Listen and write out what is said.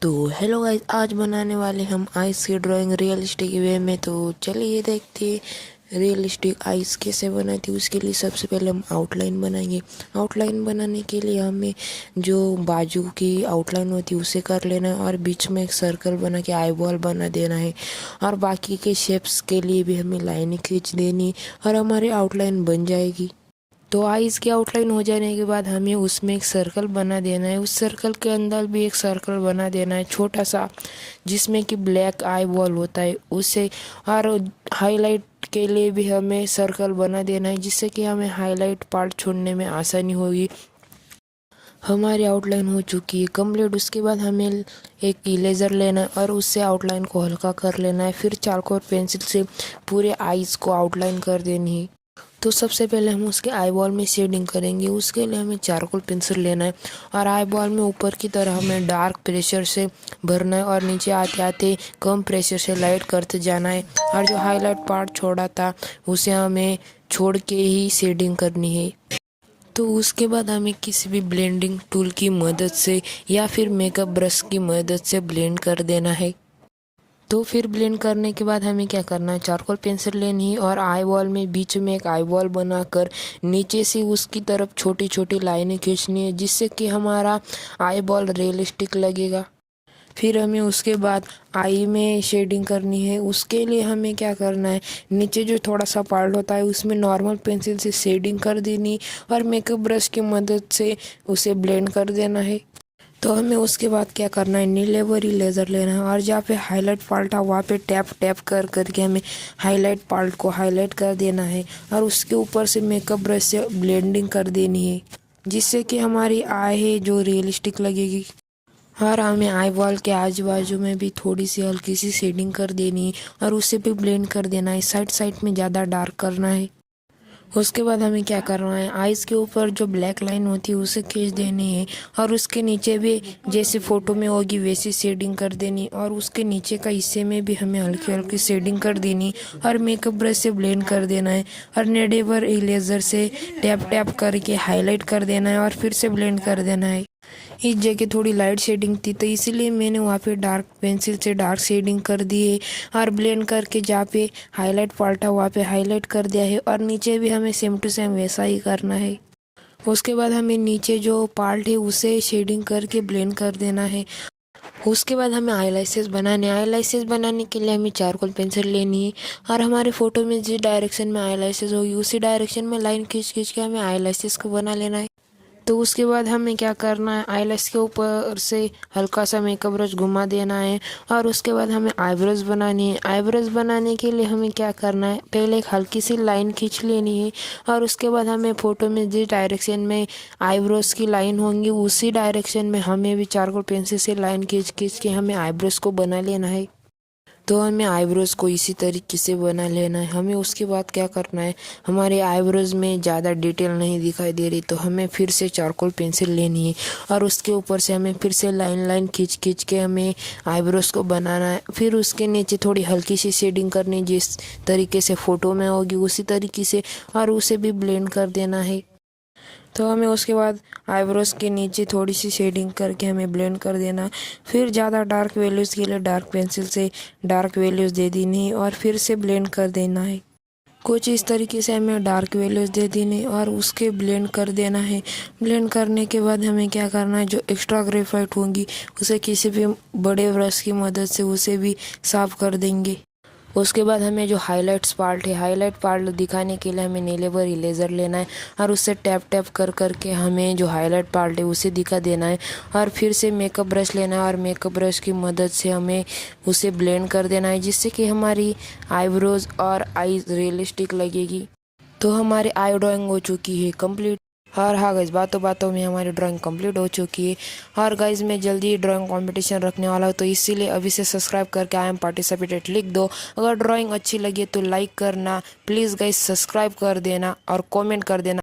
तो hello guys, आज बनाने वाले हम आइस की ड्राइंग रियलिस्टिक वे में। तो चलिए देखते हैं रियलिस्टिक आइस कैसे बनाती है। उसके लिए सबसे पहले हम आउटलाइन बनाएंगे। आउटलाइन बनाने के लिए हमें जो बाजू की आउटलाइन होती है उसे कर लेना है और बीच में एक सर्कल बना के आई बॉल बना देना है। और बाकी के शेप्स के लिए भी हमें लाइनें खींच देनी और हमारी आउटलाइन बन जाएगी। तो आइस की आउटलाइन हो जाने के बाद हमें उसमें एक सर्कल बना देना है। उस सर्कल के अंदर भी एक सर्कल बना देना है छोटा सा, जिसमें कि ब्लैक आई बॉल होता है उसे। और हाईलाइट के लिए भी हमें सर्कल बना देना है, जिससे कि हमें हाईलाइट पार्ट छोड़ने में आसानी होगी। हमारी आउटलाइन हो चुकी है कंप्लीट। उसके बाद हमें एक इरेजर लेना है और उससे आउटलाइन को हल्का कर लेना है। फिर चारकोल पेंसिल से पूरे आइस को आउटलाइन कर देनी है। तो सबसे पहले हम उसके आई बॉल में शेडिंग करेंगे। उसके लिए हमें चारकोल पेंसिल लेना है और आई बॉल में ऊपर की तरह हमें डार्क प्रेशर से भरना है और नीचे आते आते कम प्रेशर से लाइट करते जाना है। और जो हाईलाइट पार्ट छोड़ा था उसे हमें छोड़ के ही शेडिंग करनी है। तो उसके बाद हमें किसी भी ब्लेंडिंग टूल की मदद से या फिर मेकअप ब्रश की मदद से ब्लेंड कर देना है। तो फिर ब्लेंड करने के बाद हमें क्या करना है, चारकोल पेंसिल लेनी है और आई बॉल में बीच में एक आई बॉल बनाकर नीचे से उसकी तरफ छोटी छोटी लाइनें खींचनी है, जिससे कि हमारा आई बॉल रियलिस्टिक लगेगा। फिर हमें उसके बाद आई में शेडिंग करनी है। उसके लिए हमें क्या करना है, नीचे जो थोड़ा सा पार्ट होता है उसमें नॉर्मल पेंसिल से शेडिंग कर देनी और मेकअप ब्रश की मदद से उसे ब्लेंड कर देना है। तो हमें उसके बाद क्या करना है, नीले व इरेजर लेना है और जहाँ पे हाईलाइट पार्ट है वहाँ पे टैप टैप कर करके हमें हाईलाइट पार्ट को हाईलाइट कर देना है और उसके ऊपर से मेकअप ब्रश से ब्लेंडिंग कर देनी है, जिससे कि हमारी आई है जो रियलिस्टिक लगेगी। और हमें आई बॉल के आजू बाजू में भी थोड़ी सी हल्की सी शेडिंग कर देनी है और उसे भी ब्लेंड कर देना है। साइड साइड में ज़्यादा डार्क करना है। उसके बाद हमें क्या करना है, आइस के ऊपर जो ब्लैक लाइन होती है उसे खींच देनी है और उसके नीचे भी जैसे फोटो में होगी वैसी शेडिंग कर देनी और उसके नीचे का हिस्से में भी हमें हल्की हल्की शेडिंग कर देनी और मेकअप ब्रश से ब्लेंड कर देना है और नेडेवर इरेजर से टैप टैप करके हाईलाइट कर देना है और फिर से ब्लेंड कर देना है। इस जगह थोड़ी लाइट शेडिंग थी तो इसीलिए मैंने वहाँ पे डार्क पेंसिल से डार्क शेडिंग कर दी है और ब्लेंड करके जहाँ पे हाईलाइट पार्ट है वहाँ पे हाईलाइट कर दिया है और नीचे भी हमें सेम टू सेम वैसा ही करना है। उसके बाद हमें नीचे जो पार्ट है उसे शेडिंग करके ब्लेंड कर देना है। उसके बाद हमें आईलाइसेस बनाने के लिए हमें चारकोल पेंसिल लेनी है और हमारे फोटो में जिस डायरेक्शन में आईलाइसेस होगी उसी डायरेक्शन में लाइन खींच खींच के हमें आईलाइसेस को बना लेना है। तो उसके बाद हमें क्या करना है, आईलैश के ऊपर से हल्का सा मेकअप ब्रश घुमा देना है और उसके बाद हमें आईब्रोज बनानी है। आईब्रोज बनाने के लिए हमें क्या करना है, पहले एक हल्की सी लाइन खींच लेनी है और उसके बाद हमें फ़ोटो में जिस डायरेक्शन में आईब्रोज की लाइन होंगी उसी डायरेक्शन में हमें भी चारकोल पेंसिल से लाइन खींच खींच के हमें आईब्रोज को बना लेना है। तो हमें आईब्रोज को इसी तरीके से बना लेना है। हमें उसके बाद क्या करना है, हमारे आईब्रोज में ज़्यादा डिटेल नहीं दिखाई दे रही तो हमें फिर से चारकोल पेंसिल लेनी है और उसके ऊपर से हमें फिर से लाइन लाइन खींच खींच के हमें आईब्रोज को बनाना है। फिर उसके नीचे थोड़ी हल्की सी शेडिंग करनी जिस तरीके से फ़ोटो में होगी उसी तरीके से और उसे भी ब्लेंड कर देना है। तो हमें उसके बाद आईब्रोज के नीचे थोड़ी सी शेडिंग करके हमें ब्लेंड कर देना। फिर ज़्यादा डार्क वैल्यूज़ के लिए डार्क पेंसिल से डार्क वैल्यूज़ दे देनी और फिर से ब्लेंड कर देना है। कुछ इस तरीके से हमें डार्क वैल्यूज़ दे देनी और उसके ब्लेंड कर देना है। ब्लेंड करने के बाद हमें क्या करना है, जो एक्स्ट्रा ग्रेफाइट होंगी उसे किसी भी बड़े ब्रश की मदद से उसे भी साफ़ कर देंगे। उसके बाद हमें जो हाईलाइट पार्ट दिखाने के लिए हमें नीले पर इरेजर लेना है और उससे टैप टैप कर करके हमें जो हाईलाइट पार्ट है उसे दिखा देना है और फिर से मेकअप ब्रश लेना है और मेकअप ब्रश की मदद से हमें उसे ब्लेंड कर देना है, जिससे कि हमारी आईब्रोज और आई रियलिस्टिक लगेगी। तो हमारी आई ड्राइंग हो चुकी है कंप्लीट। और हाँ गाइज, बातों बातों में हमारी ड्राइंग कंप्लीट हो चुकी है। और गाइज मैं जल्दी ही ड्राइंग कंपटीशन रखने वाला हूँ, तो इसीलिए अभी से सब्सक्राइब करके आई एम पार्टिसिपेटेड लिख दो। अगर ड्राइंग अच्छी लगी तो लाइक करना प्लीज़ गाइज, सब्सक्राइब कर देना और कमेंट कर देना।